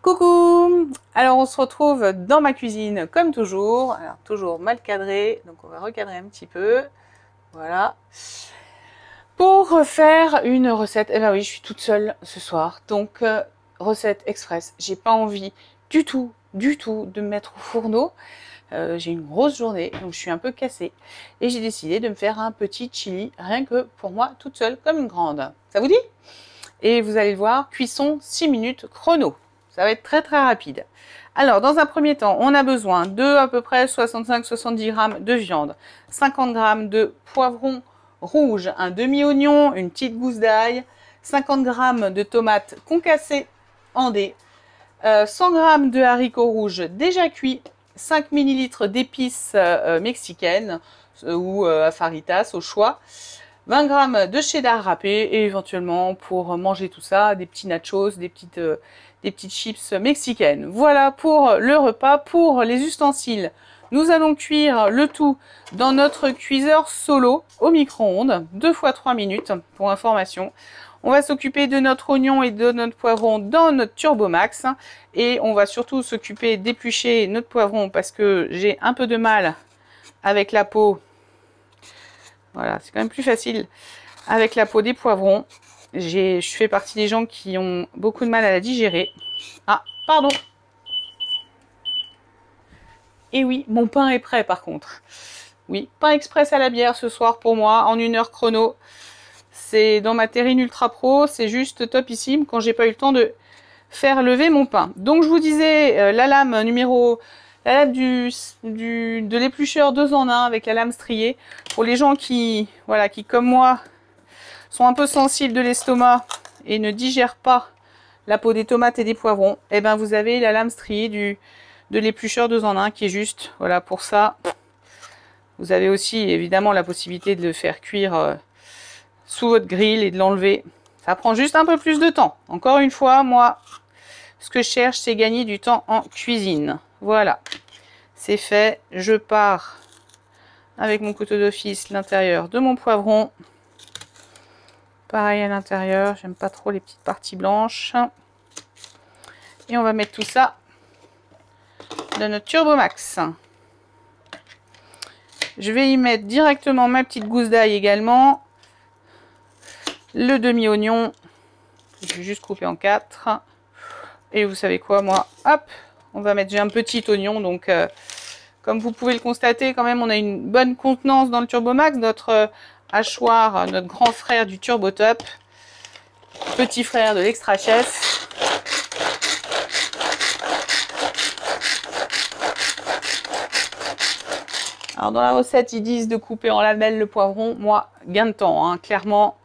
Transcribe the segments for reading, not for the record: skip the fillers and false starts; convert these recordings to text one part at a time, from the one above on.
Coucou! Alors on se retrouve dans ma cuisine comme toujours, alors toujours mal cadré, donc on va recadrer un petit peu, voilà. Pour faire une recette, eh ben oui je suis toute seule ce soir, donc recette express, j'ai pas envie du tout de me mettre au fourneau, j'ai une grosse journée donc je suis un peu cassée et j'ai décidé de me faire un petit chili rien que pour moi toute seule comme une grande. Ça vous dit? Et vous allez le voir, cuisson 6 minutes chrono. Ça va être très rapide. Alors, dans un premier temps, on a besoin de à peu près 65-70 g de viande, 50 g de poivron rouge, un demi-oignon, une petite gousse d'ail, 50 g de tomates concassées en dés, 100 g de haricots rouges déjà cuits, 5 ml d'épices mexicaines ou faritas au choix, 20 g de cheddar râpé et éventuellement pour manger tout ça, des petits nachos, des petites chips mexicaines. Voilà pour le repas. Pour les ustensiles, nous allons cuire le tout dans notre cuiseur solo au micro-ondes, 2 fois 3 minutes pour information. On va s'occuper de notre oignon et de notre poivron dans notre Turbomax et on va surtout s'occuper d'éplucher notre poivron parce que j'ai un peu de mal avec la peau. Voilà, c'est quand même plus facile avec la peau des poivrons. Je fais partie des gens qui ont beaucoup de mal à la digérer. Ah, pardon. Et oui, mon pain est prêt par contre. Oui, pain express à la bière ce soir pour moi, en 1 heure chrono. C'est dans ma terrine ultra pro, c'est juste topissime quand j'ai pas eu le temps de faire lever mon pain. Donc je vous disais, la lame de l'éplucheur 2 en 1 avec la lame striée. Pour les gens qui comme moi, sont un peu sensibles de l'estomac et ne digèrent pas la peau des tomates et des poivrons, et ben vous avez la lame striée de l'éplucheur 2 en 1 qui est juste, voilà, pour ça. Vous avez aussi évidemment la possibilité de le faire cuire sous votre grill et de l'enlever. Ça prend juste un peu plus de temps. Encore une fois, moi, ce que je cherche, c'est gagner du temps en cuisine. Voilà, c'est fait. Je pars avec mon couteau d'office l'intérieur de mon poivron. Pareil à l'intérieur, j'aime pas trop les petites parties blanches. Et on va mettre tout ça dans notre Turbomax. Je vais y mettre directement ma petite gousse d'ail également. Le demi-oignon. Je vais juste couper en 4. Et vous savez quoi, moi, hop, on va mettre, j'ai un petit oignon, donc comme vous pouvez le constater, quand même, on a une bonne contenance dans le Turbomax. Notre hachoir, notre grand frère du TurboTop, petit frère de l'Extra Chef. Alors dans la recette, ils disent de couper en lamelles le poivron. Moi, gain de temps, hein, clairement.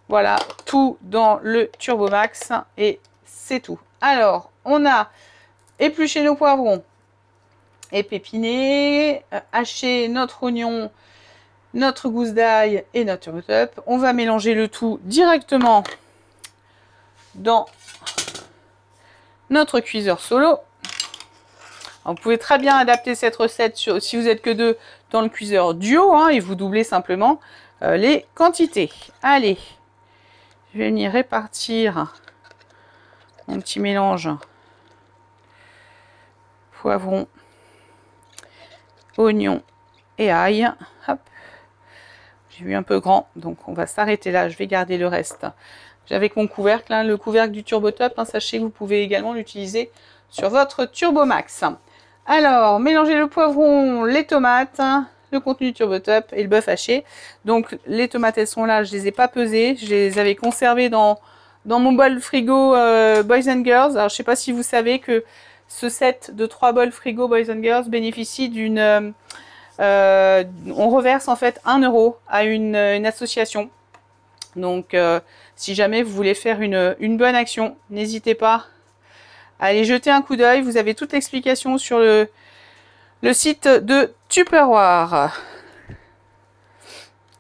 Voilà, tout dans le Turbomax et c'est tout. Alors, on a épluché nos poivrons, épiné, haché notre oignon, notre gousse d'ail et notre TurboTop. On va mélanger le tout directement dans notre cuiseur solo. Alors, vous pouvez très bien adapter cette recette si vous êtes que 2 dans le cuiseur duo, hein, et vous doublez simplement les quantités. Allez, je vais venir répartir mon petit mélange poivron, oignon et ail. Hop. J'ai vu un peu grand, donc on va s'arrêter là. Je vais garder le reste. J'avais mon couvercle, hein, le couvercle du TurboTop. Hein, sachez que vous pouvez également l'utiliser sur votre Turbomax. Alors, mélangez le poivron, les tomates, hein, le contenu TurboTop et le bœuf haché. Donc, les tomates, elles sont là. Je les ai pas pesées. Je les avais conservées dans mon bol frigo Boys and Girls. Alors, je sais pas si vous savez que ce set de 3 bols frigo Boys and Girls bénéficie d'une... on reverse en fait 1 € à une association. Donc si jamais vous voulez faire une bonne action, n'hésitez pas à aller jeter un coup d'œil. Vous avez toute l'explication sur le site de Tupperware.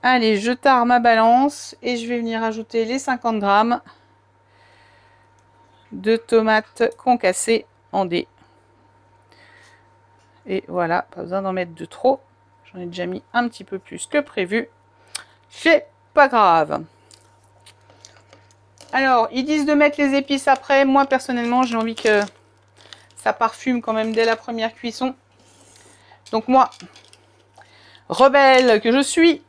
Allez, je tare ma balance et je vais venir ajouter les 50 g de tomates concassées en dés. Et voilà, pas besoin d'en mettre de trop. J'en ai déjà mis un petit peu plus que prévu. C'est pas grave. Alors, ils disent de mettre les épices après. Moi, personnellement, j'ai envie que Ça parfume quand même dès la première cuisson. Donc moi, rebelle que je suis,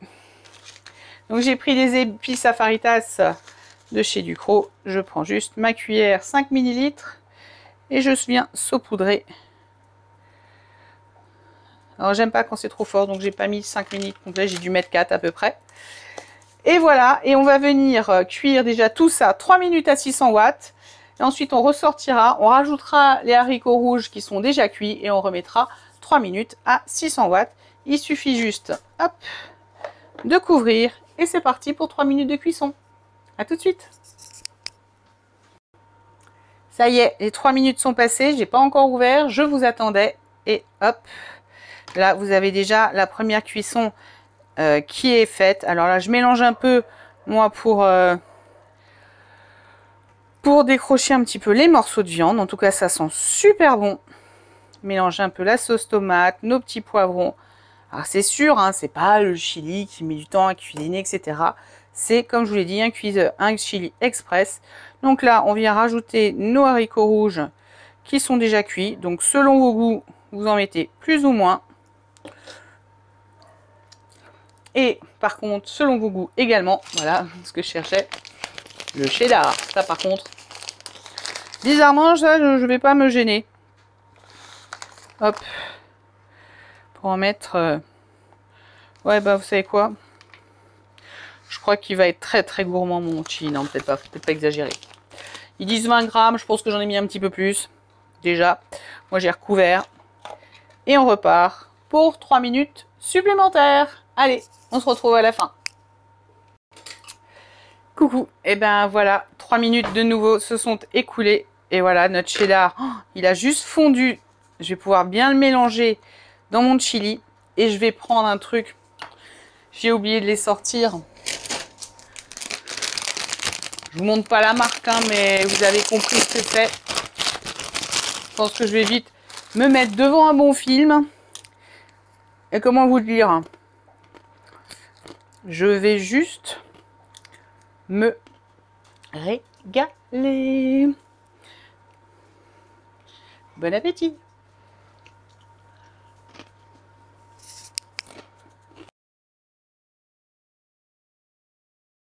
donc j'ai pris des épices Safaritas de chez Ducros. Je prends juste ma cuillère 5 ml et je viens saupoudrer. Alors j'aime pas quand c'est trop fort, donc j'ai pas mis 5 ml complet, j'ai dû mettre 4 à peu près. Et voilà, et on va venir cuire déjà tout ça 3 minutes à 600 watts. Et ensuite on ressortira, on rajoutera les haricots rouges qui sont déjà cuits et on remettra 3 minutes à 600 watts. Il suffit juste, hop, de couvrir et c'est parti pour 3 minutes de cuisson. À tout de suite. Ça y est, les 3 minutes sont passées, j'ai pas encore ouvert, je vous attendais et hop. Là, vous avez déjà la première cuisson qui est faite. Alors là, je mélange un peu, moi, pour décrocher un petit peu les morceaux de viande. En tout cas, ça sent super bon. Mélanger un peu la sauce tomate, nos petits poivrons. Alors, c'est sûr, hein, c'est pas le chili qui met du temps à cuisiner, etc. C'est, comme je vous l'ai dit, un chili express. Donc là, on vient rajouter nos haricots rouges qui sont déjà cuits. Donc, selon vos goûts, vous en mettez plus ou moins. Et par contre, selon vos goûts également, voilà ce que je cherchais, le cheddar. Ça par contre, bizarrement, ça, je vais pas me gêner. Hop. Pour en mettre... Ouais, bah vous savez quoi? Je crois qu'il va être très très gourmand mon chili. Non, peut-être pas exagérer. Ils disent 20 grammes, je pense que j'en ai mis un petit peu plus. Déjà, moi j'ai recouvert. Et on repart pour 3 minutes supplémentaires. Allez, on se retrouve à la fin. Coucou, et ben voilà, 3 minutes de nouveau se sont écoulées. Et voilà, notre cheddar, il a juste fondu. Je vais pouvoir bien le mélanger dans mon chili. Et je vais prendre un truc. J'ai oublié de les sortir. Je vous montre pas la marque, hein, mais vous avez compris ce que c'est. Je pense que je vais vite me mettre devant un bon film. Et comment vous dire? Je vais juste me régaler. Bon appétit!